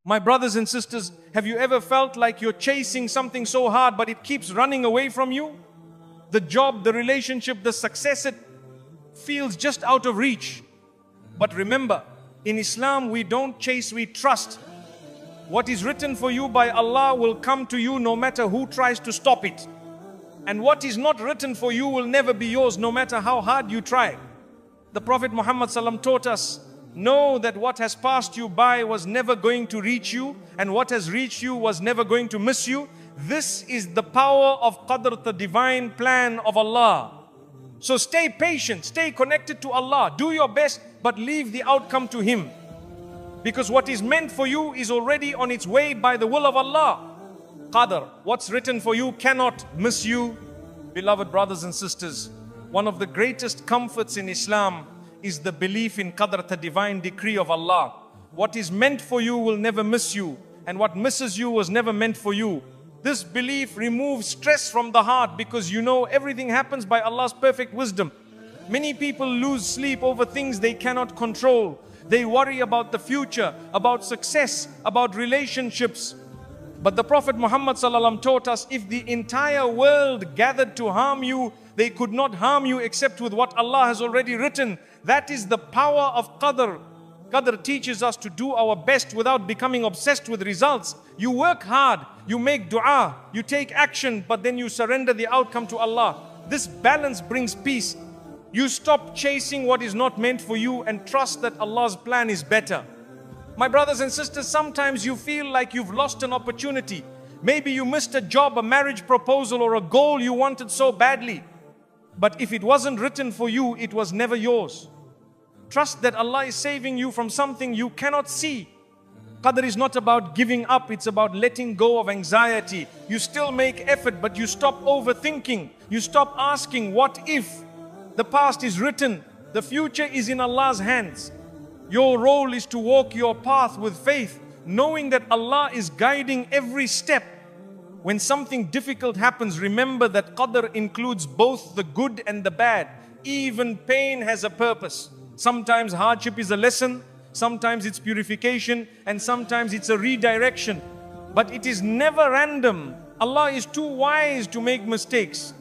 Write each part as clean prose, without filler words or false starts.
My brothers and sisters, have you ever felt like you're chasing something so hard but it keeps running away from you? The job, the relationship, the success, it feels just out of reach. But remember, in Islam we don't chase, we trust. What is written for you by Allah will come to you no matter who tries to stop it. And what is not written for you will never be yours no matter how hard you try. The Prophet Muhammad ﷺ taught us, know that what has passed you by was never going to reach you, and what has reached you was never going to miss you. This is the power of Qadr, the divine plan of Allah. So stay patient, stay connected to Allah, do your best, but leave the outcome to Him. Because what is meant for you is already on its way by the will of Allah. Qadr, what's written for you cannot miss you. Beloved brothers and sisters, one of the greatest comforts in Islam is the belief in Qadr, the divine decree of Allah. What is meant for you will never miss you, and what misses you was never meant for you. This belief removes stress from the heart because you know everything happens by Allah's perfect wisdom. Many people lose sleep over things they cannot control. They worry about the future, about success, about relationships. But the Prophet Muhammad ﷺ taught us, if the entire world gathered to harm you, they could not harm you except with what Allah has already written. That is the power of Qadr. Qadr teaches us to do our best without becoming obsessed with results. You work hard, you make dua, you take action, but then you surrender the outcome to Allah. This balance brings peace. You stop chasing what is not meant for you and trust that Allah's plan is better. My brothers and sisters, sometimes you feel like you've lost an opportunity. Maybe you missed a job, a marriage proposal, or a goal you wanted so badly. But if it wasn't written for you, it was never yours. Trust that Allah is saving you from something you cannot see. Qadr is not about giving up, it's about letting go of anxiety. You still make effort, but you stop overthinking. You stop asking, what if? The past is written, the future is in Allah's hands. Your role is to walk your path with faith, knowing that Allah is guiding every step. When something difficult happens, remember that Qadr includes both the good and the bad. Even pain has a purpose. Sometimes hardship is a lesson, sometimes it's purification, and sometimes it's a redirection. But it is never random. Allah is too wise to make mistakes.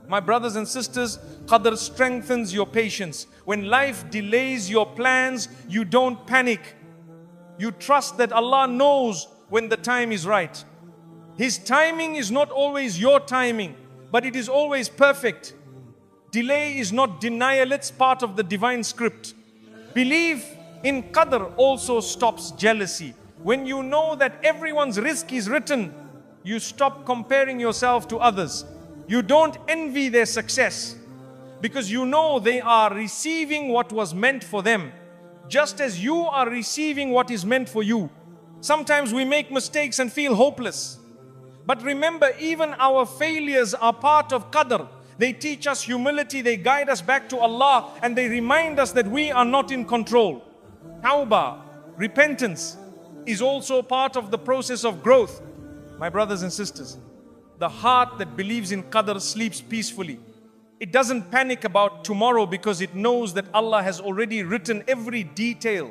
My brothers and sisters, Qadr strengthens your patience. When life delays your plans, you don't panic. You trust that Allah knows when the time is right. His timing is not always your timing, but it is always perfect. Delay is not denial, it's part of the divine script. Belief in Qadr also stops jealousy. When you know that everyone's risk is written, you stop comparing yourself to others. You don't envy their success because you know they are receiving what was meant for them, just as you are receiving what is meant for you. Sometimes we make mistakes and feel hopeless. But remember, even our failures are part of Qadr. They teach us humility, they guide us back to Allah, and they remind us that we are not in control. Tawbah, repentance, is also part of the process of growth. My brothers and sisters, the heart that believes in Qadr sleeps peacefully. It doesn't panic about tomorrow because it knows that Allah has already written every detail.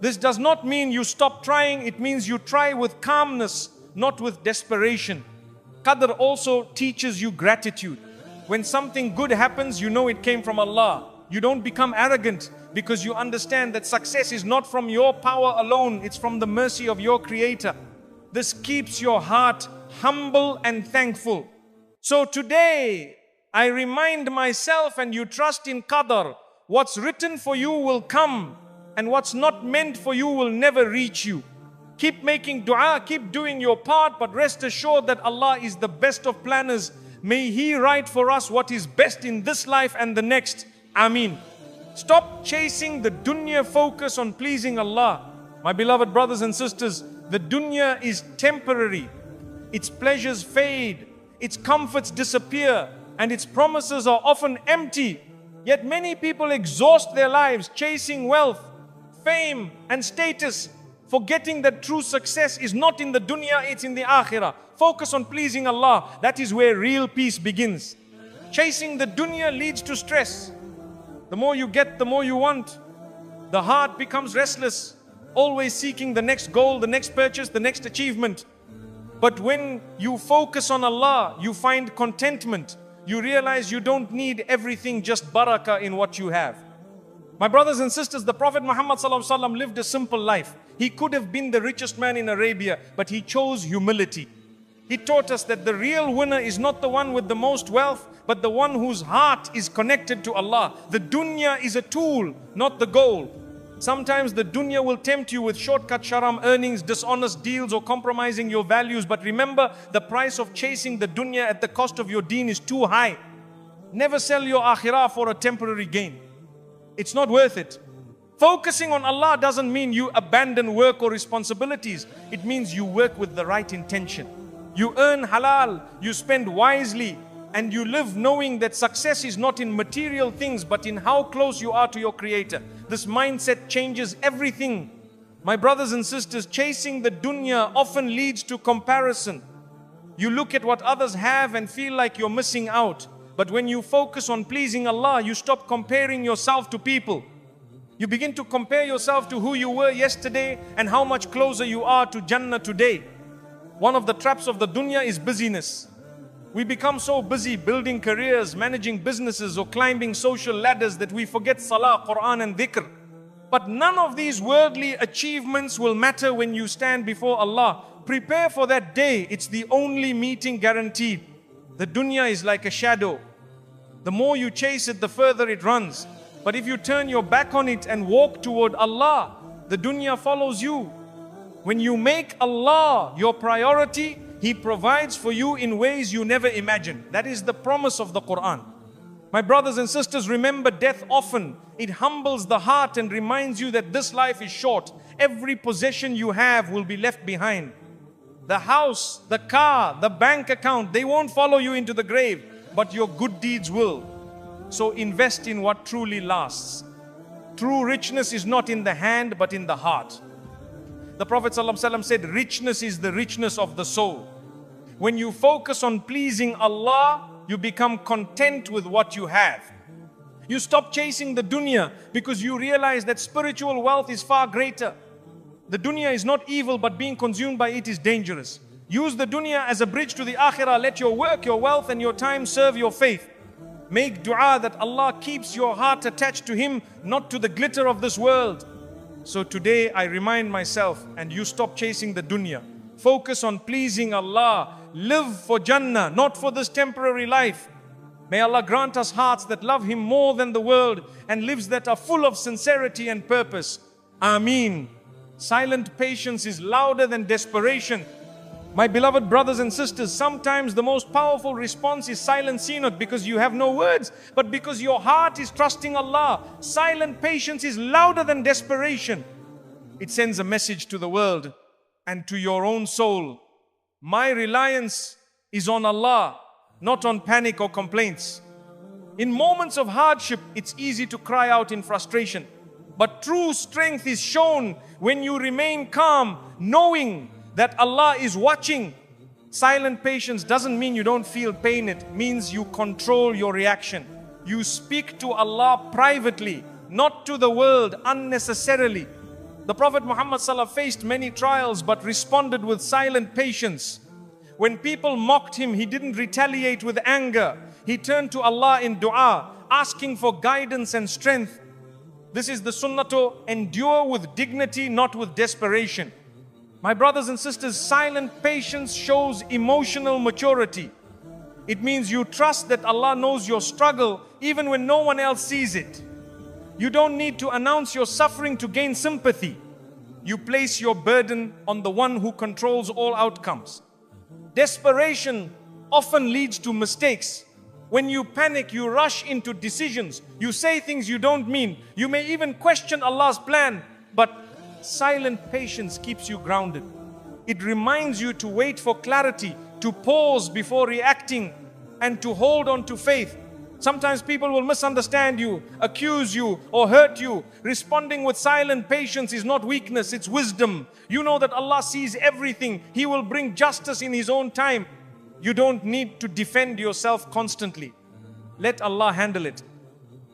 This does not mean you stop trying, it means you try with calmness, not with desperation. Qadr also teaches you gratitude. When something good happens, you know it came from Allah. You don't become arrogant because you understand that success is not from your power alone, it's from the mercy of your Creator. This keeps your heart humble and thankful. So today, I remind myself and you trust in Qadr. What's written for you will come, and what's not meant for you will never reach you. Keep making dua, keep doing your part, but rest assured that Allah is the best of planners. May He write for us what is best in this life and the next. Ameen. Stop chasing the dunya, focus on pleasing Allah. My beloved brothers and sisters, the dunya is temporary. Its pleasures fade, its comforts disappear, and its promises are often empty. Yet many people exhaust their lives chasing wealth, fame, and status, forgetting that true success is not in the dunya, it's in the akhirah. Focus on pleasing Allah. That is where real peace begins. Chasing the dunya leads to stress. The more you get, the more you want. The heart becomes restless. always seeking the next goal, the next purchase, the next achievement. But when you focus on Allah, you find contentment. You realize you don't need everything, just barakah in what you have. My brothers and sisters, the Prophet Muhammad ﷺ lived a simple life. He could have been the richest man in Arabia, but he chose humility. He taught us that the real winner is not the one with the most wealth, but the one whose heart is connected to Allah. The dunya is a tool, not the goal. Sometimes the dunya will tempt you with shortcut sharam earnings, dishonest deals, or compromising your values. But remember, the price of chasing the dunya at the cost of your deen is too high. Never sell your akhirah for a temporary gain. It's not worth it. Focusing on Allah doesn't mean you abandon work or responsibilities. It means you work with the right intention. You earn halal, you spend wisely, and you live knowing that success is not in material things, but in how close you are to your Creator. This mindset changes everything. My brothers and sisters, chasing the dunya often leads to comparison. You look at what others have and feel like you're missing out. But when you focus on pleasing Allah, you stop comparing yourself to people. You begin to compare yourself to who you were yesterday and how much closer you are to Jannah today. One of the traps of the dunya is busyness. We become so busy building careers, managing businesses, or climbing social ladders that we forget salah, Quran and dhikr. But none of these worldly achievements will matter when you stand before Allah. Prepare for that day. It's the only meeting guaranteed. The dunya is like a shadow. The more you chase it, the further it runs. But if you turn your back on it and walk toward Allah, the dunya follows you. When you make Allah your priority, He provides for you in ways you never imagined. That is the promise of the Quran. My brothers and sisters, remember death often. It humbles the heart and reminds you that this life is short. Every possession you have will be left behind. The house, the car, the bank account, they won't follow you into the grave, but your good deeds will. So invest in what truly lasts. True richness is not in the hand, but in the heart. The Prophet ﷺ said, richness is the richness of the soul. When you focus on pleasing Allah, you become content with what you have. You stop chasing the dunya because you realize that spiritual wealth is far greater. The dunya is not evil, but being consumed by it is dangerous. Use the dunya as a bridge to the akhirah. Let your work, your wealth and your time serve your faith. Make dua that Allah keeps your heart attached to Him, not to the glitter of this world. So today I remind myself, and you stop chasing the dunya. Focus on pleasing Allah. Live for Jannah, not for this temporary life. May Allah grant us hearts that love Him more than the world and lives that are full of sincerity and purpose. Ameen. Silent patience is louder than desperation. My beloved brothers and sisters, sometimes the most powerful response is silence, not because you have no words, but because your heart is trusting Allah. Silent patience is louder than desperation. It sends a message to the world and to your own soul. My reliance is on Allah, not on panic or complaints. In moments of hardship, it's easy to cry out in frustration. But true strength is shown when you remain calm, knowing that Allah is watching. Silent patience doesn't mean you don't feel pain. It means you control your reaction. You speak to Allah privately, not to the world unnecessarily. The Prophet Muhammad ﷺ faced many trials but responded with silent patience. When people mocked him, he didn't retaliate with anger. He turned to Allah in dua, asking for guidance and strength. This is the sunnah to endure with dignity, not with desperation. My brothers and sisters, silent patience shows emotional maturity. It means you trust that Allah knows your struggle even when no one else sees it. You don't need to announce your suffering to gain sympathy. You place your burden on the one who controls all outcomes. Desperation often leads to mistakes. When you panic, you rush into decisions. You say things you don't mean. You may even question Allah's plan, but silent patience keeps you grounded. It reminds you to wait for clarity, to pause before reacting, and to hold on to faith. Sometimes people will misunderstand you, accuse you, or hurt you. Responding with silent patience is not weakness, it's wisdom. You know that Allah sees everything. He will bring justice in His own time. You don't need to defend yourself constantly. Let Allah handle it.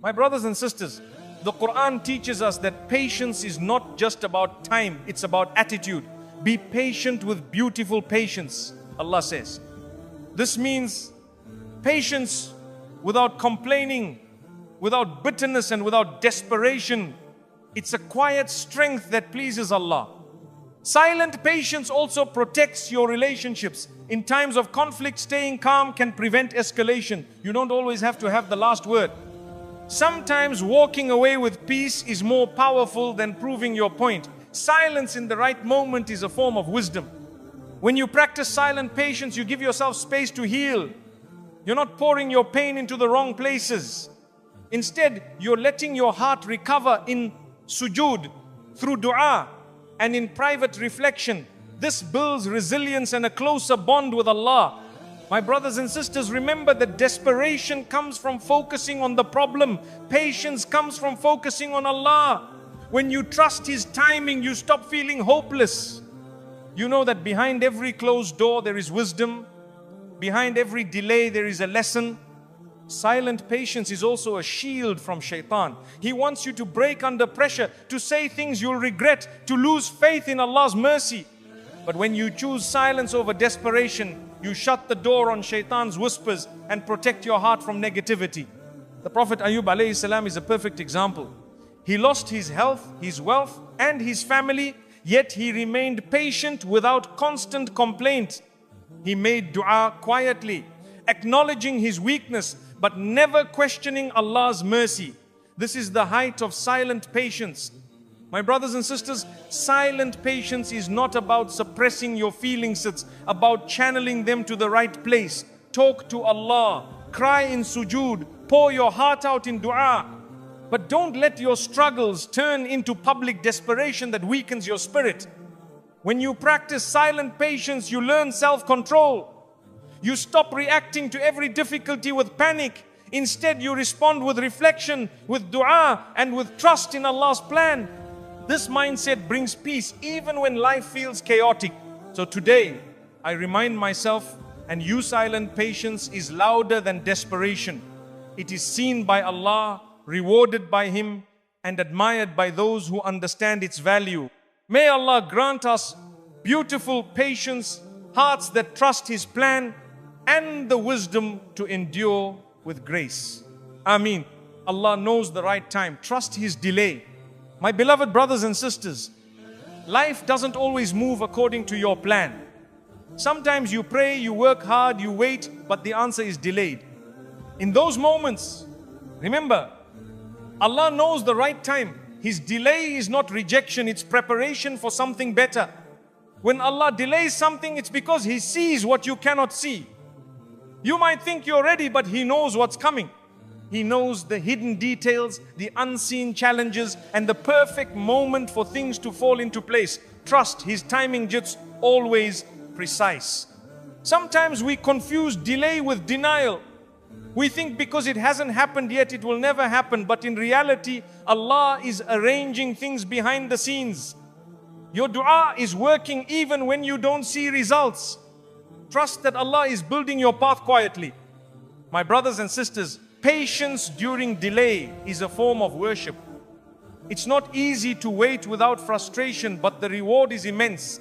My brothers and sisters, The Quran teaches us that patience is not just about time, it's about attitude. Be patient with beautiful patience, Allah says. This means patience without complaining, without bitterness and without desperation. It's a quiet strength that pleases Allah. Silent patience also protects your relationships. In times of conflict, staying calm can prevent escalation. You don't always have to have the last word. Sometimes walking away with peace is more powerful than proving your point. Silence in the right moment is a form of wisdom. When you practice silent patience, you give yourself space to heal. You're not pouring your pain into the wrong places. Instead, you're letting your heart recover in sujood, through dua, and in private reflection. This builds resilience and a closer bond with Allah. My brothers and sisters, remember that desperation comes from focusing on the problem. Patience comes from focusing on Allah. When you trust His timing, you stop feeling hopeless. You know that behind every closed door there is wisdom. Behind every delay there is a lesson. Silent patience is also a shield from shaitan. He wants you to break under pressure, to say things you'll regret, to lose faith in Allah's mercy. But when you choose silence over desperation, you shut the door on shaitan's whispers and protect your heart from negativity. The Prophet Ayub alayhi salam is a perfect example. He lost his health, his wealth and his family, yet he remained patient without constant complaint. He made dua quietly, acknowledging his weakness but never questioning Allah's mercy. This is the height of silent patience. My brothers and sisters, silent patience is not about suppressing your feelings, it's about channeling them to the right place. Talk to Allah, cry in sujood, pour your heart out in dua. But don't let your struggles turn into public desperation that weakens your spirit. When you practice silent patience, you learn self-control. You stop reacting to every difficulty with panic. Instead, you respond with reflection, with dua, and with trust in Allah's plan. This mindset brings peace even when life feels chaotic. So today, I remind myself, and you, silent patience is louder than desperation. It is seen by Allah, rewarded by Him, and admired by those who understand its value. May Allah grant us beautiful patience, hearts that trust His plan, and the wisdom to endure with grace. Ameen. Allah knows the right time. Trust His delay. My beloved brothers and sisters, life doesn't always move according to your plan. Sometimes you pray, you work hard, you wait, but the answer is delayed. In those moments, remember, Allah knows the right time. His delay is not rejection, it's preparation for something better. When Allah delays something, it's because He sees what you cannot see. You might think you're ready, but He knows what's coming. He knows the hidden details, the unseen challenges, and the perfect moment for things to fall into place. Trust His timing just always precise. Sometimes we confuse delay with denial. We think because it hasn't happened yet, it will never happen. But in reality, Allah is arranging things behind the scenes. Your dua is working even when you don't see results. Trust that Allah is building your path quietly. My brothers and sisters, patience during delay is a form of worship. It's not easy to wait without frustration, but the reward is immense.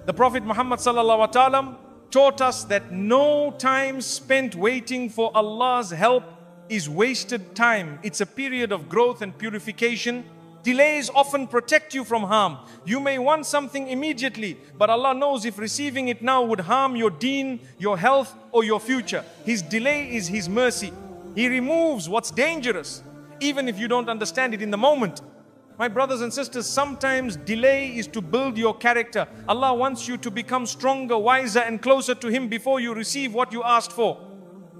The Prophet Muhammad sallallahu alaihi wasallam taught us that no time spent waiting for Allah's help is wasted time. It's a period of growth and purification. Delays often protect you from harm. You may want something immediately, but Allah knows if receiving it now would harm your deen, your health, or your future. His delay is His mercy. He removes what's dangerous, even if you don't understand it in the moment. My brothers and sisters, sometimes delay is to build your character. Allah wants you to become stronger, wiser, and closer to Him before you receive what you asked for.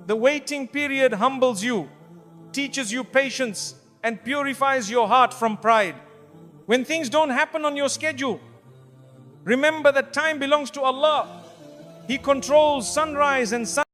The waiting period humbles you, teaches you patience, and purifies your heart from pride. When things don't happen on your schedule, remember that time belongs to Allah. He controls sunrise and sunset.